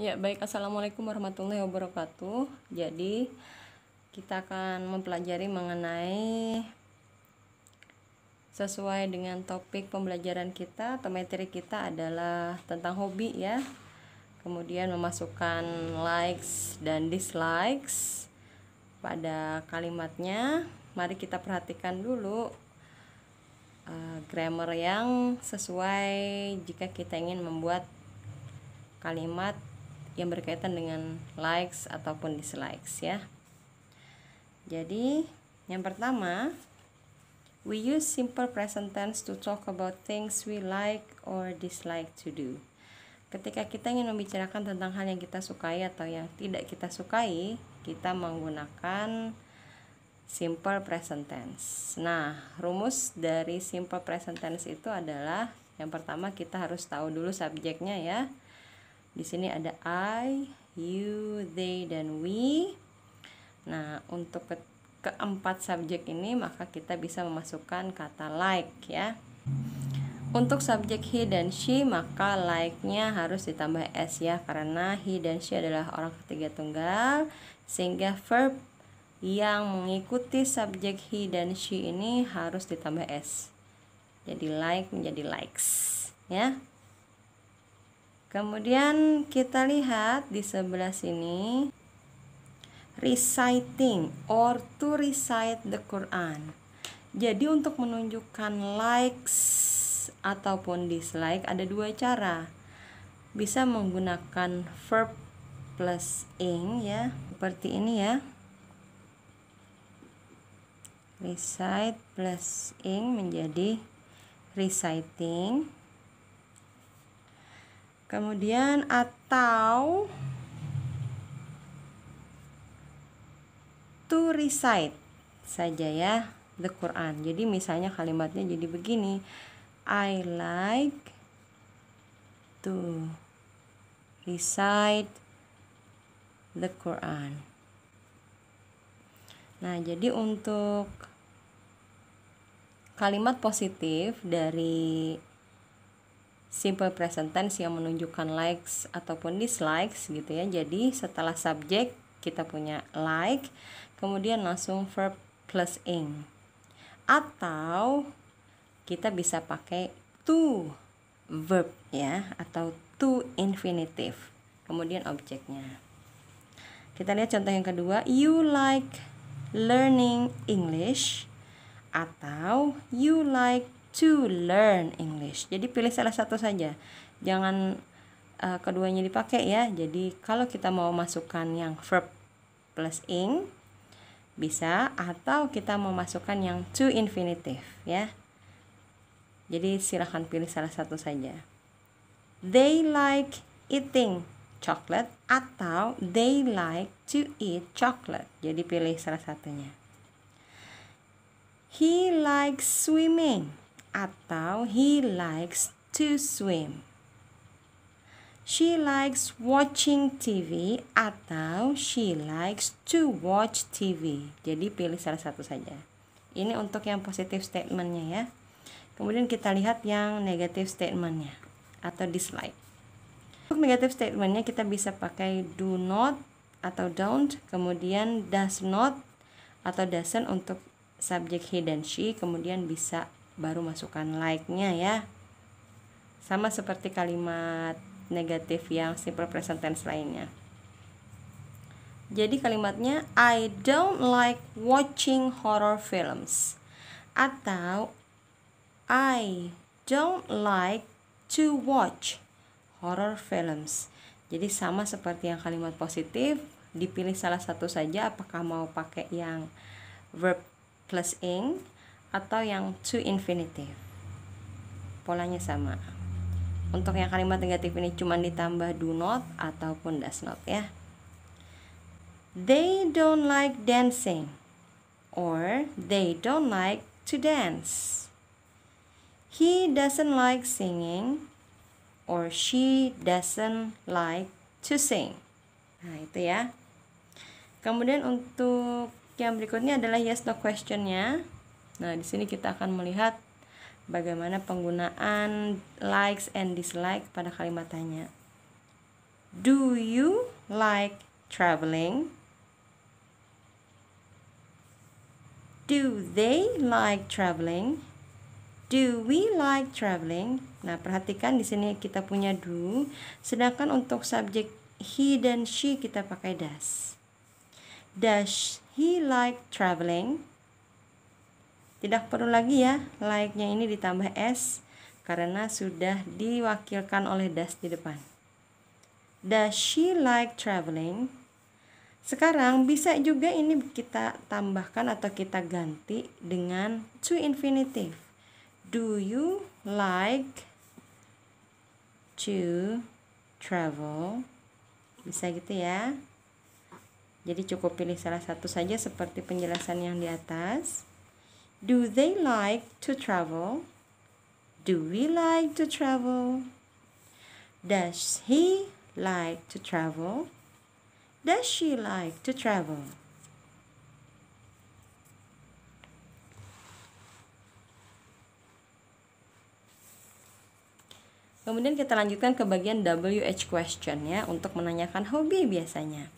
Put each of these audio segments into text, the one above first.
Ya, baik. Assalamualaikum warahmatullahi wabarakatuh. Jadi, kita akan mempelajari mengenai sesuai dengan topik pembelajaran kita atau materi kita adalah tentang hobi ya. Kemudian memasukkan likes dan dislikes pada kalimatnya. Mari kita perhatikan dulu grammar yang sesuai jika kita ingin membuat kalimat yang berkaitan dengan likes ataupun dislikes ya. Jadi, yang pertama, we use simple present tense to talk about things we like or dislike to do. Ketika kita ingin membicarakan tentang hal yang kita sukai atau yang tidak kita sukai, kita menggunakan simple present tense. Nah, rumus dari simple present tense itu adalah yang pertama kita harus tahu dulu subjeknya ya. Di sini ada I, you, they, dan we. Nah, untuk keempat subjek ini maka kita bisa memasukkan kata like ya. Untuk subjek he dan she maka like-nya harus ditambah s ya, karena he dan she adalah orang ketiga tunggal, sehingga verb yang mengikuti subjek he dan she ini harus ditambah s. Jadi like menjadi likes ya. Kemudian kita lihat di sebelah sini, reciting or to recite the Quran. Jadi untuk menunjukkan likes ataupun dislike ada dua cara. Bisa menggunakan verb plus ing ya, seperti ini ya. Recite plus ing menjadi reciting. Kemudian atau to recite saja ya the Quran. Jadi misalnya kalimatnya jadi begini, I like to recite the Quran. Nah, jadi untuk kalimat positif dari simple present tense yang menunjukkan likes ataupun dislikes gitu ya. Jadi setelah subjek kita punya like, kemudian langsung verb plus ing. Atau kita bisa pakai to verb ya, atau to infinitive. Kemudian objeknya. Kita lihat contoh yang kedua, you like learning English atau you like to learn English. Jadi pilih salah satu saja, jangan keduanya dipakai ya. Jadi kalau kita mau masukkan yang verb plus ing bisa, atau kita mau masukkan yang to infinitive ya. Jadi silahkan pilih salah satu saja. They like eating chocolate atau they like to eat chocolate. Jadi pilih salah satunya. He likes swimming atau he likes to swim. She likes watching TV atau she likes to watch TV. Jadi pilih salah satu saja. Ini untuk yang positive statementnya ya. Kemudian kita lihat yang negative statementnya atau dislike. Untuk negative statementnya kita bisa pakai do not atau don't, kemudian does not atau doesn't untuk subjek he dan she, kemudian bisa baru masukkan like-nya ya. Sama seperti kalimat negatif yang simple present tense lainnya. Jadi kalimatnya I don't like watching horror films atau I don't like to watch horror films. Jadi sama seperti yang kalimat positif, dipilih salah satu saja, apakah mau pakai yang verb plus ing atau yang to infinitive. Polanya sama. Untuk yang kalimat negatif ini cuma ditambah do not ataupun does not ya. They don't like dancing or they don't like to dance. He doesn't like singing or she doesn't like to sing. Nah, itu ya. Kemudian untuk yang berikutnya adalah yes no question-nya. Nah, di sini kita akan melihat bagaimana penggunaan likes and dislike pada kalimat tanya. Do you like traveling? Do they like traveling? Do we like traveling? Nah, perhatikan di sini kita punya do, sedangkan untuk subjek he dan she kita pakai does. Does he like traveling? Tidak perlu lagi ya, like-nya ini ditambah s karena sudah diwakilkan oleh does di depan. Does she like traveling? Sekarang bisa juga ini kita tambahkan atau kita ganti dengan to infinitive. Do you like to travel? Bisa gitu ya. Jadi cukup pilih salah satu saja seperti penjelasan yang di atas. Do they like to travel? Do we like to travel? Does he like to travel? Does she like to travel? Kemudian kita lanjutkan ke bagian WH question ya, untuk menanyakan hobi biasanya.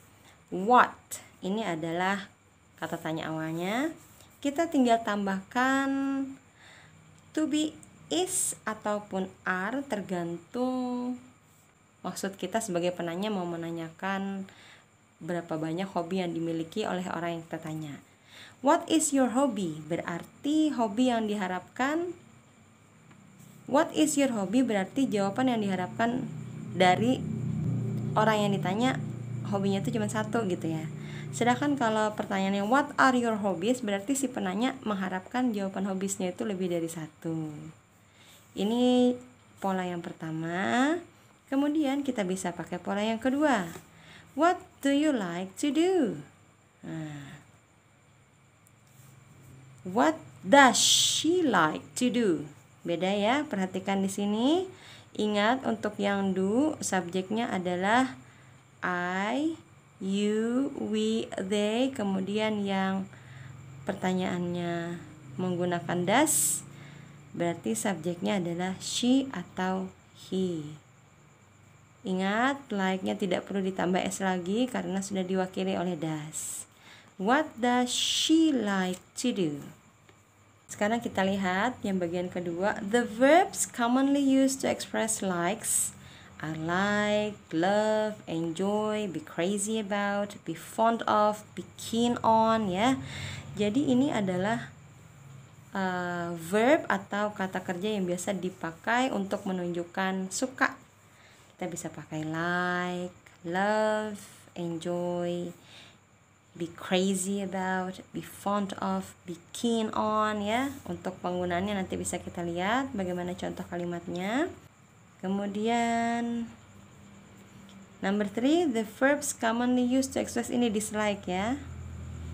What? Ini adalah kata tanya awalnya. Kita tinggal tambahkan to be, is, ataupun are, tergantung maksud kita sebagai penanya mau menanyakan berapa banyak hobi yang dimiliki oleh orang yang kita tanya. What is your hobby? Berarti hobi yang diharapkan. What is your hobby? Berarti jawaban yang diharapkan dari orang yang ditanya hobinya itu cuma satu gitu ya. Sedangkan kalau pertanyaannya what are your hobbies, berarti si penanya mengharapkan jawaban hobbiesnya itu lebih dari satu. Ini pola yang pertama. Kemudian kita bisa pakai pola yang kedua. What do you like to do? Nah, what does she like to do? Beda ya, perhatikan di sini. Ingat untuk yang do, subjeknya adalah I, you, we, they. Kemudian yang pertanyaannya menggunakan does, berarti subjeknya adalah she atau he. Ingat, like-nya tidak perlu ditambah s lagi karena sudah diwakili oleh does. What does she like to do? Sekarang kita lihat yang bagian kedua. The verbs commonly used to express likes are like, love, enjoy, be crazy about, be fond of, be keen on ya. Jadi ini adalah verb atau kata kerja yang biasa dipakai untuk menunjukkan suka. Kita bisa pakai like, love, enjoy, be crazy about, be fond of, be keen on ya. Untuk penggunaannya nanti bisa kita lihat bagaimana contoh kalimatnya. Kemudian number 3, the verbs commonly used to express, ini dislike ya.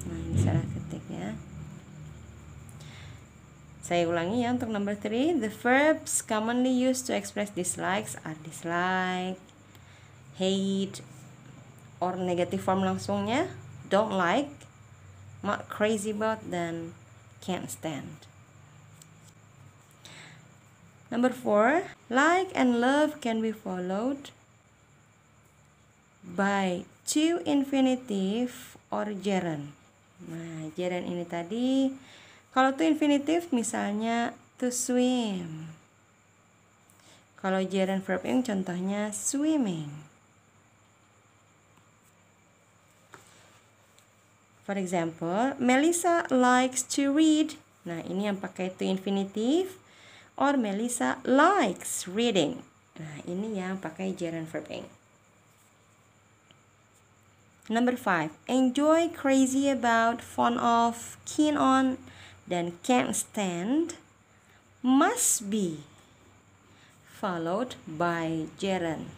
Nah, ini salah ketik ya. Saya ulangi ya untuk number 3. The verbs commonly used to express dislikes are dislike, hate, or negative form langsungnya don't like, not crazy about, dan can't stand. Number 4. Like and love can be followed by to infinitive or gerund. Nah, gerund ini tadi. Kalau to infinitive misalnya to swim. Kalau gerund verb ing contohnya swimming. For example, Melissa likes to read. Nah, ini yang pakai to infinitive. Or Melissa likes reading. Nah, ini yang pakai gerund verb ing. Number 5. Enjoy, crazy about, fond of, keen on, dan can't stand must be followed by gerund.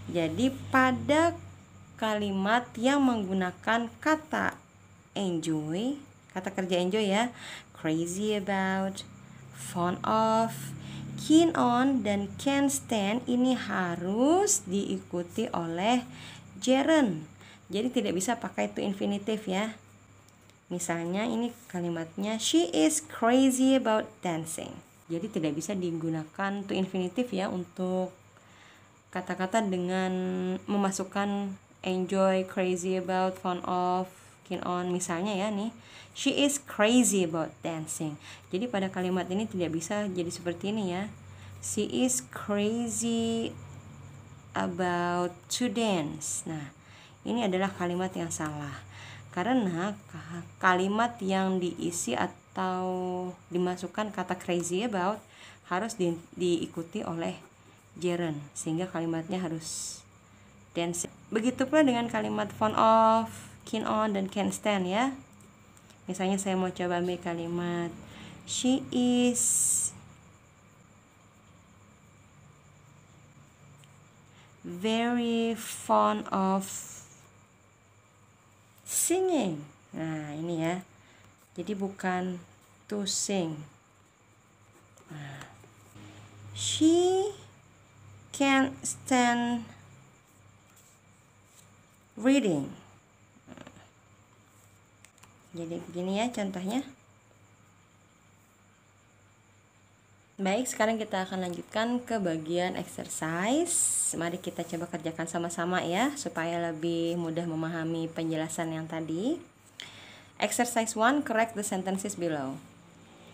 Jadi pada kalimat yang menggunakan kata enjoy, kata kerja enjoy ya, crazy about, fond of, keen on, dan can't stand, ini harus diikuti oleh gerund. Jadi tidak bisa pakai to infinitive ya. Misalnya ini kalimatnya she is crazy about dancing. Jadi tidak bisa digunakan to infinitive ya untuk kata-kata dengan memasukkan enjoy, crazy about, fond of, keen on. Misalnya ya nih, she is crazy about dancing. Jadi pada kalimat ini tidak bisa jadi seperti ini ya. She is crazy about to dance. Nah, ini adalah kalimat yang salah. Karena kalimat yang diisi atau dimasukkan kata crazy about harus diikuti oleh gerund, sehingga kalimatnya harus dance. Begitu pula dengan kalimat fond of, keen on, dan can't stand ya. Misalnya saya mau coba ambil kalimat she is very fond of singing. Nah, ini ya. Jadi bukan to sing. Nah, she can't stand reading. Jadi begini ya contohnya. Baik, sekarang kita akan lanjutkan ke bagian exercise. Mari kita coba kerjakan sama-sama ya, supaya lebih mudah memahami penjelasan yang tadi. Exercise 1, correct the sentences below.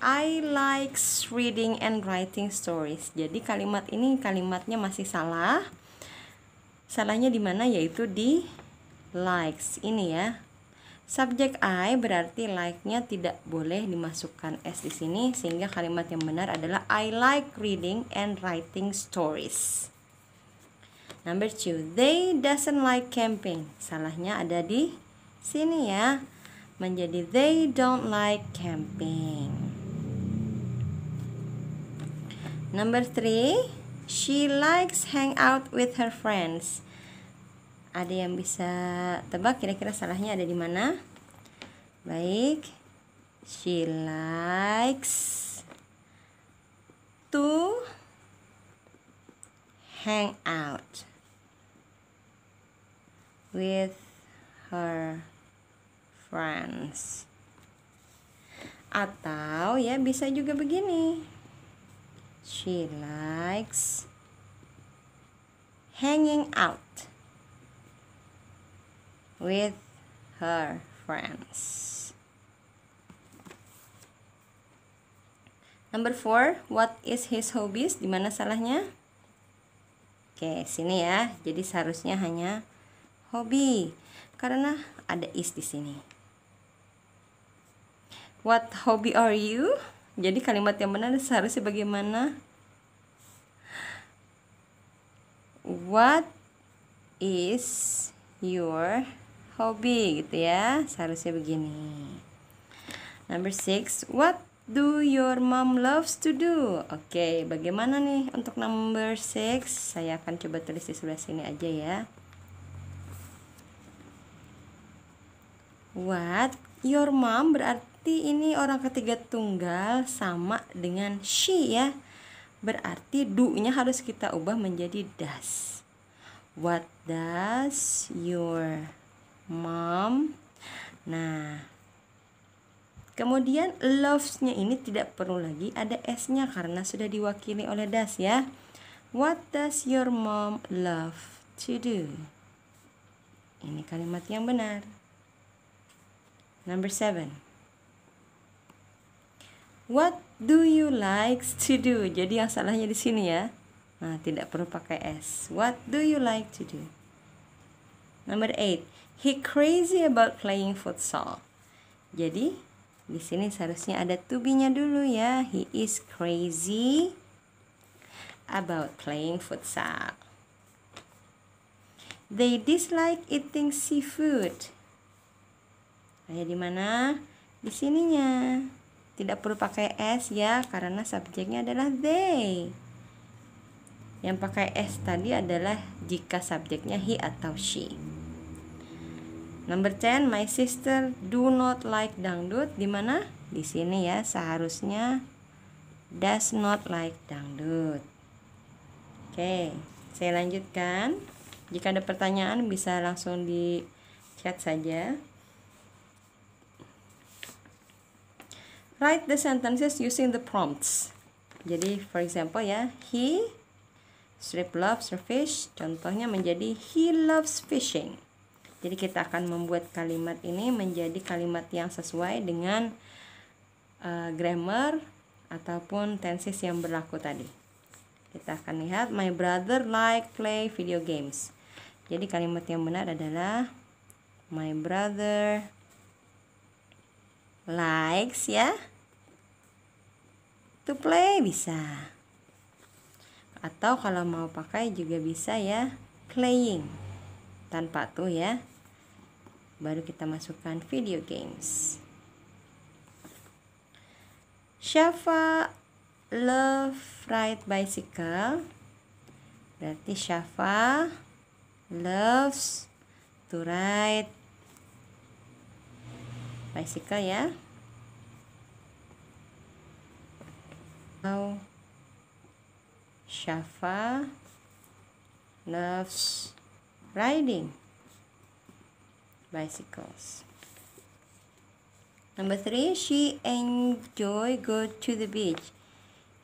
I like reading and writing stories. Jadi kalimat ini kalimatnya masih salah. Salahnya di mana? Yaitu di likes ini ya. Subjek I berarti like-nya tidak boleh dimasukkan S di sini, sehingga kalimat yang benar adalah I like reading and writing stories. Number 2, they doesn't like camping. Salahnya ada di sini ya. Menjadi they don't like camping. Number 3, she likes hang out with her friends. Ada yang bisa tebak kira-kira salahnya ada di mana? Baik, she likes to hang out with her friends. Atau ya bisa juga begini, she likes hanging out with her friends. Number 4, what is his hobbies? Di mana salahnya? Oke, sini ya. Jadi seharusnya hanya hobi karena ada is di sini. What hobby are you? Jadi kalimat yang benar seharusnya bagaimana? What is your hobby gitu ya, seharusnya begini. Number 6, what do your mom loves to do? Oke, bagaimana nih untuk number 6? Saya akan coba tulis di sebelah sini aja ya. What your mom berarti ini orang ketiga tunggal sama dengan she ya. Berarti do-nya harus kita ubah menjadi does. What does your mom? Nah, kemudian loves-nya ini tidak perlu lagi ada S-nya karena sudah diwakili oleh does ya. What does your mom love to do? Ini kalimat yang benar. Number 7, what do you like to do? Jadi yang salahnya di sini ya. Nah, tidak perlu pakai S. What do you like to do? Number 8, he crazy about playing futsal. Jadi di sini seharusnya ada to be-nya dulu ya. He is crazy about playing futsal. They dislike eating seafood. Kayak di mana? Di sininya. Tidak perlu pakai S ya, karena subjeknya adalah they. Yang pakai S tadi adalah jika subjeknya he atau she. Number 10, my sister do not like dangdut. Di mana? Di sini ya, seharusnya does not like dangdut. Oke, saya lanjutkan. Jika ada pertanyaan bisa langsung di chat saja. Write the sentences using the prompts. Jadi, for example ya, he Strip loves fish, contohnya menjadi he loves fishing. Jadi kita akan membuat kalimat ini menjadi kalimat yang sesuai dengan grammar ataupun tenses yang berlaku tadi. Kita akan lihat my brother like play video games. Jadi kalimat yang benar adalah my brother likes ya to play, bisa. Atau kalau mau pakai juga bisa ya playing tanpa tuh ya. Baru kita masukkan video games. Syafa love ride bicycle. Berarti Syafa loves to ride bicycle ya. Now Syafa loves riding bicycles. Number 3, she enjoy go to the beach.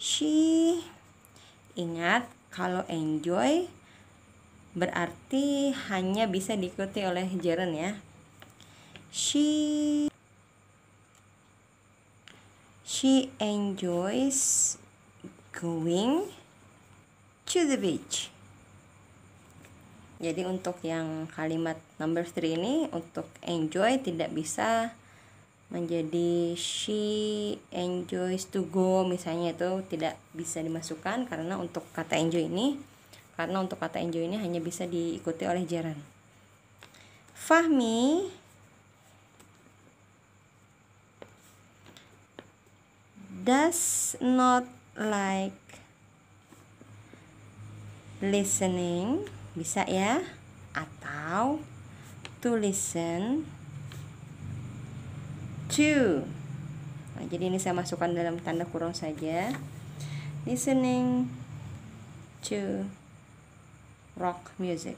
She, ingat kalau enjoy berarti hanya bisa diikuti oleh gerund ya. She enjoys going to the beach. Jadi untuk yang kalimat number 3 ini, untuk enjoy tidak bisa menjadi she enjoys to go misalnya, itu tidak bisa dimasukkan karena untuk kata enjoy ini hanya bisa diikuti oleh gerund. Fahmi does not like listening, bisa ya, atau to listen to. Nah, jadi ini saya masukkan dalam tanda kurung saja. Listening to rock music.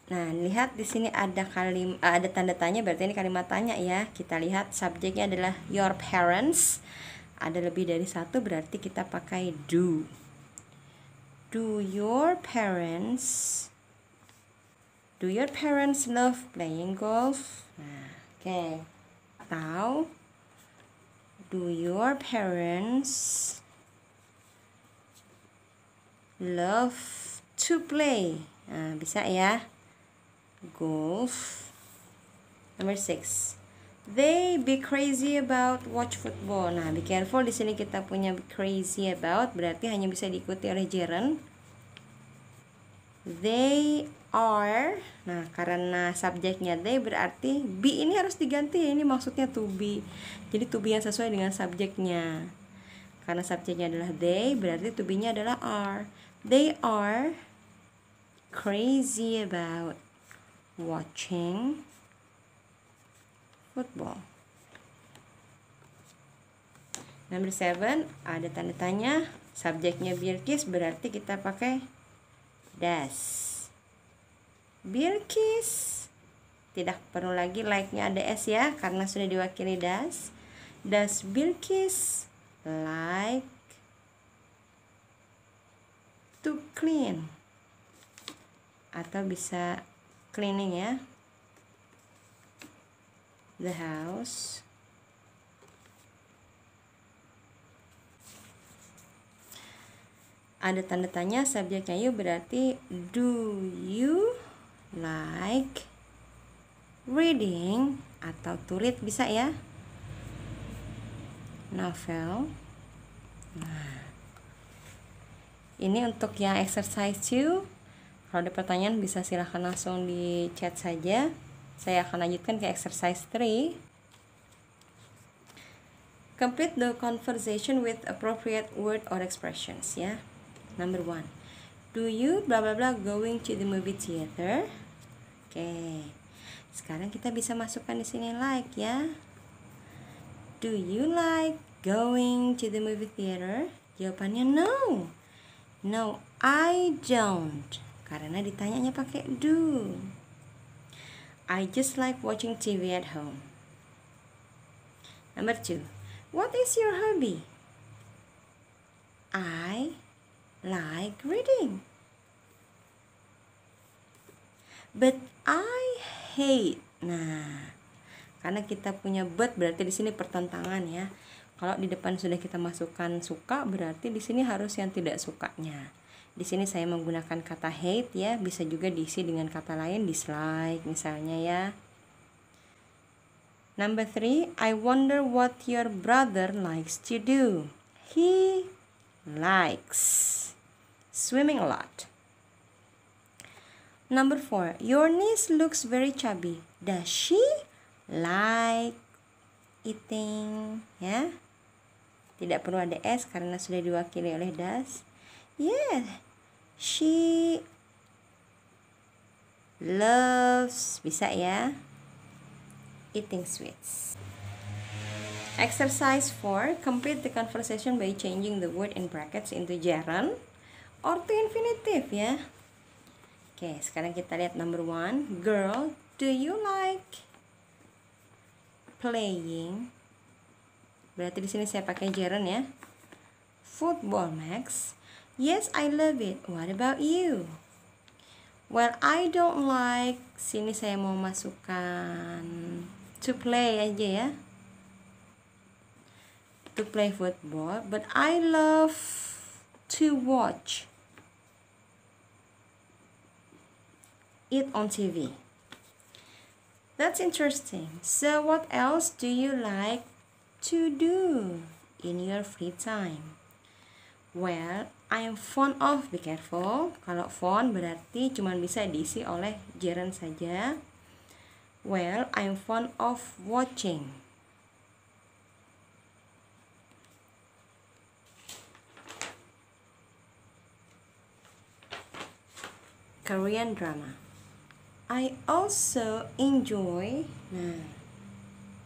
Nah, lihat di sini ada ada tanda tanya, berarti ini kalimat tanya ya. Kita lihat subjeknya adalah your parents. Ada lebih dari satu, berarti kita pakai do. Do your parents love playing golf? Nah, oke. Atau do your parents love to play? Nah, bisa ya. Golf. Number 6. They be crazy about watch football. Nah, be careful, di sini kita punya be crazy about, berarti hanya bisa diikuti oleh gerund. They are. Nah, karena subjeknya they, berarti be ini harus diganti. Ini maksudnya to be. Jadi to be yang sesuai dengan subjeknya. Karena subjeknya adalah they, berarti to be-nya adalah are. They are crazy about watching football. Number 7, ada tanda tanya, subjeknya Bilqis, berarti kita pakai does. Bilqis, tidak perlu lagi like-nya ada s ya, karena sudah diwakili does. Does Bilqis like to clean? Atau bisa cleaning ya, the house. Ada tanda tanya, subjeknya you, berarti do you like reading? Atau to read bisa ya, novel. Nah, ini untuk yang exercise 2. Kalau ada pertanyaan bisa silahkan langsung di chat saja. Saya akan lanjutkan ke exercise 3. Complete the conversation with appropriate word or expressions ya. Number 1. Do you blah blah blah going to the movie theater? Oke. Sekarang kita bisa masukkan di sini like ya. Do you like going to the movie theater? Jawabannya no. No, I don't. Karena ditanyanya pakai do. I just like watching TV at home. Number 2. What is your hobby? I like reading. But I hate. Nah, karena kita punya but berarti di sini pertentangan ya. Kalau di depan sudah kita masukkan suka, berarti di sini harus yang tidak sukanya. Di sini saya menggunakan kata hate ya, bisa juga diisi dengan kata lain, dislike misalnya ya. Number 3, I wonder what your brother likes to do. He likes swimming a lot. Number 4, your niece looks very chubby. Does she like eating? Ya, tidak perlu ada s karena sudah diwakili oleh does. Yeah, she loves, bisa ya, eating sweets. Exercise 4, complete the conversation by changing the word in brackets into gerund or to infinitive ya. Oke, sekarang kita lihat number 1. Girl, do you like playing? Berarti di sini saya pakai gerund ya. Football, Max. Yes, I love it. What about you? Well, I don't like. Sini saya mau masukkan to play aja ya. To play football, but I love to watch it on TV. That's interesting. So what else do you like to do in your free time? Well, I'm fond of, be careful. Kalau fond berarti cuma bisa diisi oleh gerund saja. Well, I'm fond of watching. Korean drama. I also enjoy. Nah,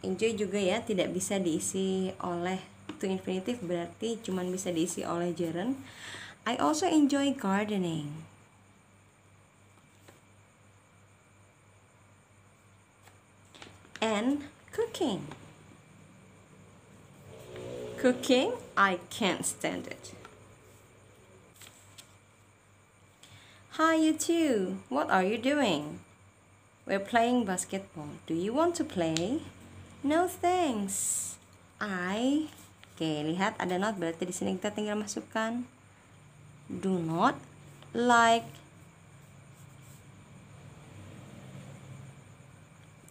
enjoy juga ya, tidak bisa diisi oleh to infinitive, berarti cuman bisa diisi oleh gerund. I also enjoy gardening. And cooking. Cooking, I can't stand it. Hi, you two. What are you doing? We're playing basketball. Do you want to play? No, thanks. Oke, lihat ada not, berarti di sini kita tinggal masukkan do not like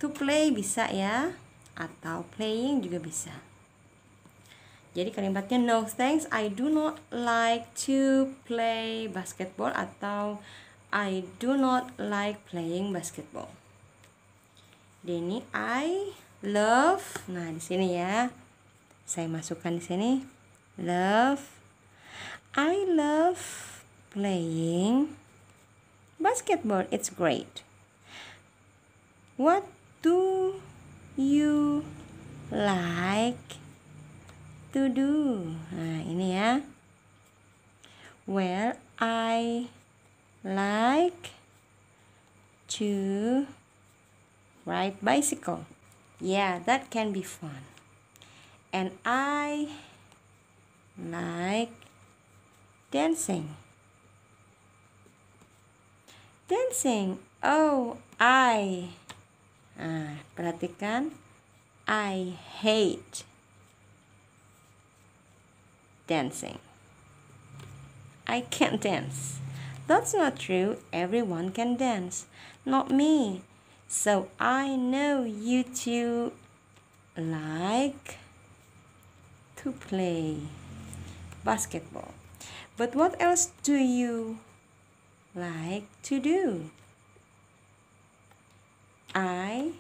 to play, bisa ya, atau playing juga bisa. Jadi kalimatnya no thanks, I do not like to play basketball, atau I do not like playing basketball. Ini I love. Nah, di sini ya. Saya masukkan di sini love. I love playing basketball. It's great. What do you like to do? Nah, ini ya. Well, I like to ride bicycle. Yeah, that can be fun. And I like dancing. Dancing. Oh, perhatikan. I hate dancing. I can't dance. That's not true. Everyone can dance. Not me. So I know you two like to play basketball. But what else do you like to do? I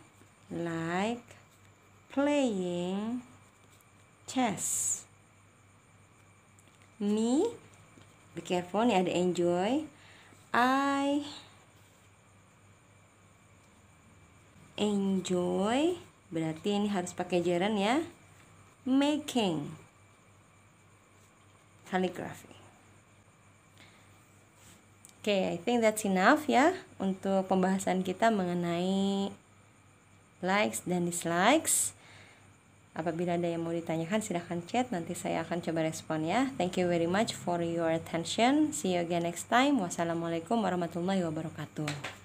like playing chess. Me, be careful nih, ada enjoy. I enjoy, berarti ini harus pakai gerund ya. Making calligraphy. Okay, I think that's enough ya untuk pembahasan kita mengenai likes dan dislikes. Apabila ada yang mau ditanyakan silahkan chat, nanti saya akan coba respon ya. Thank you very much for your attention. See you again next time. Wassalamualaikum warahmatullahi wabarakatuh.